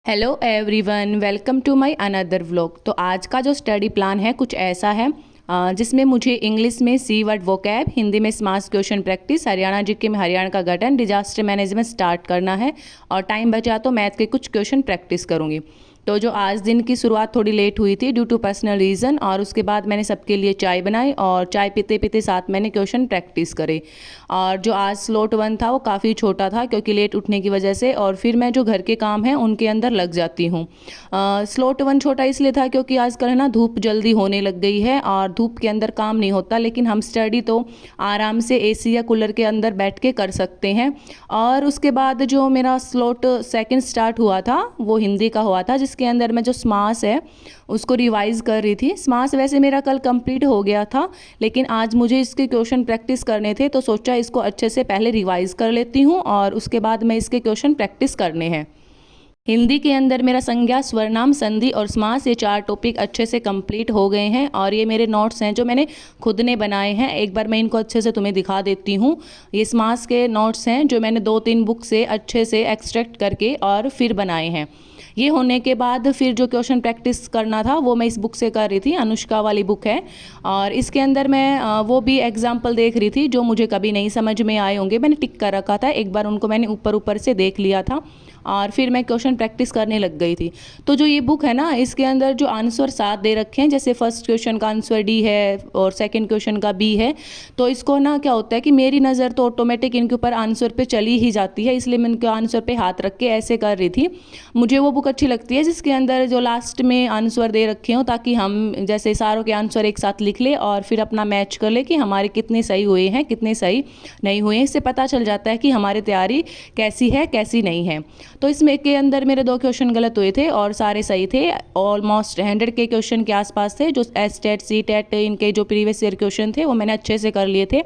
Hello everyone, welcome to my another vlog. तो आज का जो स्टडी प्लान है कुछ ऐसा है जिसमें मुझे इंग्लिश में सी वर्ड वोकैब, हिंदी में smart question practice, Haryana GK में हरियाणा का गठन, डिजास्टर मैनेजमेंट स्टार्ट करना है और टाइम बचा तो मैथ के कुछ क्वेश्चन प्रैक्टिस करूँगी। तो जो आज दिन की शुरुआत थोड़ी लेट हुई थी ड्यू टू पर्सनल रीज़न, और उसके बाद मैंने सबके लिए चाय बनाई और चाय पीते पीते साथ मैंने क्वेश्चन प्रैक्टिस करे। और जो आज स्लॉट 1 था वो काफ़ी छोटा था क्योंकि लेट उठने की वजह से, और फिर मैं जो घर के काम हैं उनके अंदर लग जाती हूँ। स्लॉट 1 छोटा इसलिए था क्योंकि आजकल है ना धूप जल्दी होने लग गई है और धूप के अंदर काम नहीं होता, लेकिन हम स्टडी तो आराम से एसी या कूलर के अंदर बैठ के कर सकते हैं। और उसके बाद जो मेरा स्लॉट 2 स्टार्ट हुआ था वो हिंदी का हुआ था, जिसके अंदर मैं जो समास है उसको रिवाइज कर रही थी। समास वैसे मेरा कल कंप्लीट हो गया था, लेकिन आज मुझे इसके क्वेश्चन प्रैक्टिस करने थे तो सोचा इसको अच्छे से पहले रिवाइज कर लेती हूँ और उसके बाद मैं इसके क्वेश्चन प्रैक्टिस करने हैं। हिंदी के अंदर मेरा संज्ञा, स्वरनाम, संधि और समास ये 4 टॉपिक अच्छे से कंप्लीट हो गए हैं और ये मेरे नोट्स हैं जो मैंने खुद ने बनाए हैं। एक बार मैं इनको अच्छे से तुम्हें दिखा देती हूँ। ये समास के नोट्स हैं जो मैंने 2-3 बुक से अच्छे से एक्सट्रैक्ट करके और फिर बनाए हैं। ये होने के बाद फिर जो क्वेश्चन प्रैक्टिस करना था वो मैं इस बुक से कर रही थी, अनुष्का वाली बुक है, और इसके अंदर मैं वो भी एग्जाम्पल देख रही थी जो मुझे कभी नहीं समझ में आए होंगे। मैंने टिक कर रखा था, एक बार उनको मैंने ऊपर ऊपर से देख लिया था और फिर मैं क्वेश्चन प्रैक्टिस करने लग गई थी। तो जो ये बुक है ना, इसके अंदर जो आंसर 7 दे रखे हैं, जैसे फर्स्ट क्वेश्चन का आंसर डी है और सेकंड क्वेश्चन का बी है, तो इसको ना क्या होता है कि मेरी नज़र तो ऑटोमेटिक इनके ऊपर आंसर पे चली ही जाती है, इसलिए मैं इनके आंसर पे हाथ रख के ऐसे कर रही थी। मुझे वो बुक अच्छी लगती है जिसके अंदर जो लास्ट में आंसर दे रखे हो, ताकि हम जैसे सारों के आंसर एक साथ लिख ले और फिर अपना मैच कर ले कि हमारे कितने सही हुए हैं कितने सही नहीं हुए हैं। इससे पता चल जाता है कि हमारी तैयारी कैसी है कैसी नहीं है। तो इसमें के अंदर मेरे 2 क्वेश्चन गलत हुए थे और सारे सही थे। ऑलमोस्ट 100 के क्वेश्चन के आसपास थे। जो एस टेट, सी टेट, इनके जो प्रीवियस ईयर क्वेश्चन थे वो मैंने अच्छे से कर लिए थे।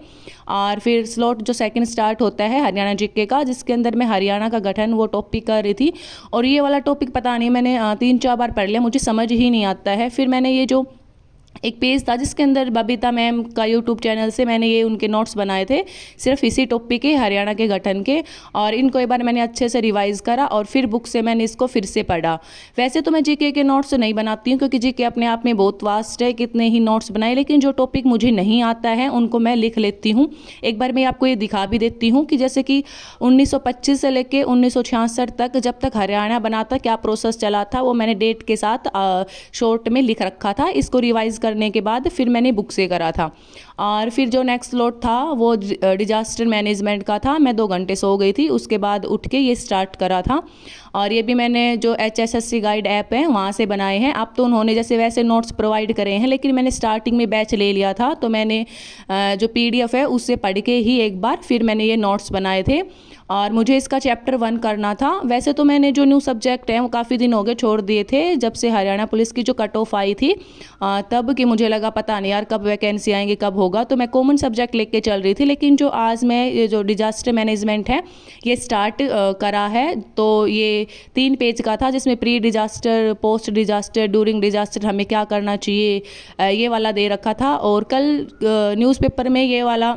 और फिर स्लॉट जो 2 स्टार्ट होता है हरियाणा जीके का, जिसके अंदर मैं हरियाणा का गठन वो टॉपिक कर रही थी। और ये वाला टॉपिक पता नहीं, मैंने 3-4 बार पढ़ लिया, मुझे समझ ही नहीं आता है। फिर मैंने ये जो एक पेज था जिसके अंदर बबीता मैम का यूट्यूब चैनल से मैंने ये उनके नोट्स बनाए थे सिर्फ इसी टॉपिक के, हरियाणा के गठन के, और इनको एक बार मैंने अच्छे से रिवाइज करा और फिर बुक से मैंने इसको फिर से पढ़ा। वैसे तो मैं जीके के नोट्स नहीं बनाती हूँ क्योंकि जीके अपने आप में बहुत वास्ट है, कितने ही नोट्स बनाए, लेकिन जो टॉपिक मुझे नहीं आता है उनको मैं लिख लेती हूँ। एक बार मैं आपको ये दिखा भी देती हूँ कि जैसे कि 1925 से लेकर 1966 तक, जब तक हरियाणा बना था, क्या प्रोसेस चला था, वो मैंने डेट के साथ शॉर्ट में लिख रखा था। इसको रिवाइज करने के बाद फिर मैंने बुक से करा था। और फिर जो नेक्स्ट स्लॉट था वो डिजास्टर मैनेजमेंट का था। मैं 2 घंटे सो गई थी, उसके बाद उठ के ये स्टार्ट करा था। और ये भी मैंने जो HSSC गाइड ऐप है वहाँ से बनाए हैं। अब तो उन्होंने जैसे वैसे नोट्स प्रोवाइड करे हैं, लेकिन मैंने स्टार्टिंग में बैच ले लिया था तो मैंने जो PDF है उससे पढ़ के ही एक बार फिर मैंने ये नोट्स बनाए थे। और मुझे इसका चैप्टर 1 करना था। वैसे तो मैंने जो न्यू सब्जेक्ट है वो काफ़ी दिन हो गए छोड़ दिए थे, जब से हरियाणा पुलिस की जो कट ऑफ आई थी तब कि मुझे लगा पता नहीं यार कब वैकेंसी आएंगी कब होगा, तो मैं कॉमन सब्जेक्ट लेके चल रही थी। लेकिन जो आज मैं ये जो डिजास्टर मैनेजमेंट है ये स्टार्ट करा है, तो ये 3 पेज का था जिसमें pre disaster, post disaster, during disaster हमें क्या करना चाहिए, ये वाला दे रखा था। और कल न्यूज़पेपर में ये वाला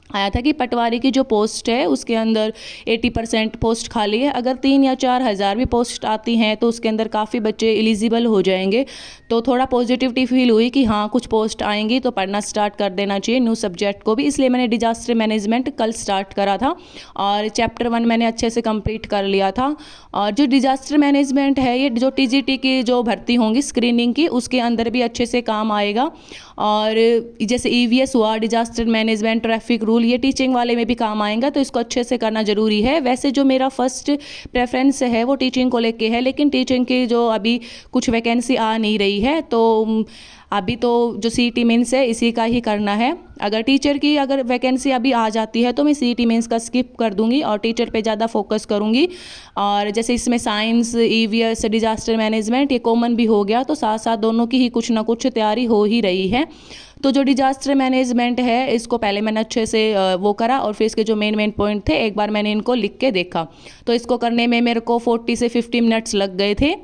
आया था कि पटवारी की जो पोस्ट है उसके अंदर 80% पोस्ट खाली है। अगर 3 या 4 हज़ार भी पोस्ट आती हैं तो उसके अंदर काफ़ी बच्चे एलिजिबल हो जाएंगे। तो थोड़ा पॉजिटिविटी फील हुई कि हाँ कुछ पोस्ट आएंगी तो पढ़ना स्टार्ट कर देना चाहिए न्यू सब्जेक्ट को भी, इसलिए मैंने डिजास्टर मैनेजमेंट कल स्टार्ट करा था और चैप्टर 1 मैंने अच्छे से कंप्लीट कर लिया था। और जो डिजास्टर मैनेजमेंट है ये जो TGT की जो भर्ती होंगी स्क्रीनिंग की, उसके अंदर भी अच्छे से काम आएगा। और जैसे EVS हुआ, डिजास्टर मैनेजमेंट, ट्रैफिक रूल, ये टीचिंग वाले में भी काम आएगा, तो इसको अच्छे से करना ज़रूरी है। वैसे जो मेरा फर्स्ट प्रेफरेंस है वो टीचिंग को लेके है, लेकिन टीचिंग की जो अभी कुछ वैकेंसी आ नहीं रही है, तो अभी तो जो CET मेंस है इसी का ही करना है। अगर टीचर की अगर वैकेंसी अभी आ जाती है तो मैं CET मेंस का स्किप कर दूंगी और टीचर पे ज़्यादा फोकस करूंगी। और जैसे इसमें साइंस, EVS, डिजास्टर मैनेजमेंट ये कॉमन भी हो गया, तो साथ साथ दोनों की ही कुछ ना कुछ तैयारी हो ही रही है। तो जो डिजास्टर मैनेजमेंट है इसको पहले मैंने अच्छे से वो करा और फिर इसके जो मेन पॉइंट थे एक बार मैंने इनको लिख के देखा। तो इसको करने में मेरे को 40 से 50 मिनट्स लग गए थे।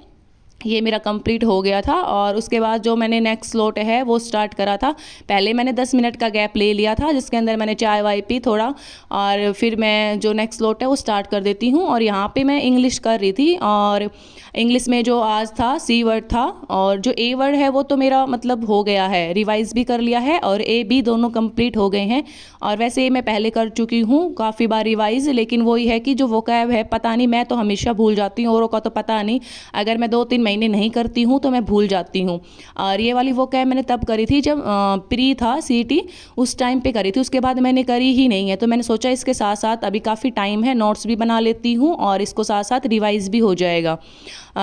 ये मेरा कंप्लीट हो गया था। और उसके बाद जो मैंने नेक्स्ट स्लॉट है वो स्टार्ट करा था। पहले मैंने 10 मिनट का गैप ले लिया था जिसके अंदर मैंने चाय वाय पी थोड़ा, और फिर मैं जो नेक्स्ट स्लॉट है वो स्टार्ट कर देती हूँ। और यहाँ पे मैं इंग्लिश कर रही थी, और इंग्लिश में जो आज था सी वर्ड था, और जो ए वर्ड है वो तो मेरा मतलब हो गया है, रिवाइज भी कर लिया है, और ए बी दोनों कंप्लीट हो गए हैं। और वैसे ये मैं पहले कर चुकी हूँ काफ़ी बार रिवाइज, लेकिन वही है कि जो वोकैब है पता नहीं, मैं तो हमेशा भूल जाती हूँ, औरों का तो पता नहीं, अगर मैं 2-3 महीने नहीं करती हूँ तो मैं भूल जाती हूँ। और ये वाली वोकैब मैंने तब करी थी जब प्री था सीटी, उस टाइम पे करी थी, उसके बाद मैंने करी ही नहीं है। तो मैंने सोचा इसके साथ साथ अभी काफ़ी टाइम है, नोट्स भी बना लेती हूँ और इसको साथ साथ रिवाइज भी हो जाएगा।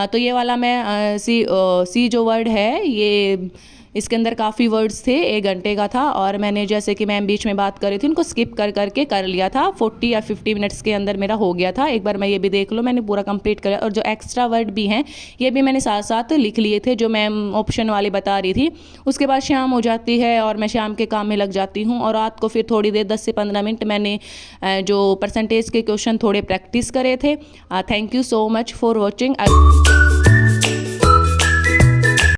तो ये वाला मैं सी जो वर्ड है ये, इसके अंदर काफ़ी वर्ड्स थे, 1 घंटे का था, और मैंने जैसे कि मैम बीच में बात कर रही थी उनको स्किप कर करके कर लिया था। 40 या 50 मिनट्स के अंदर मेरा हो गया था। एक बार मैं ये भी देख लो, मैंने पूरा कंप्लीट कर लिया। और जो एक्स्ट्रा वर्ड भी हैं ये भी मैंने साथ साथ लिख लिए थे जो मैम ऑप्शन वाले बता रही थी। उसके बाद शाम हो जाती है और मैं शाम के काम में लग जाती हूँ, और रात को फिर थोड़ी देर 10 से 15 मिनट मैंने जो परसेंटेज के क्वेश्चन थोड़े प्रैक्टिस करे थे। Thank you so much for watching.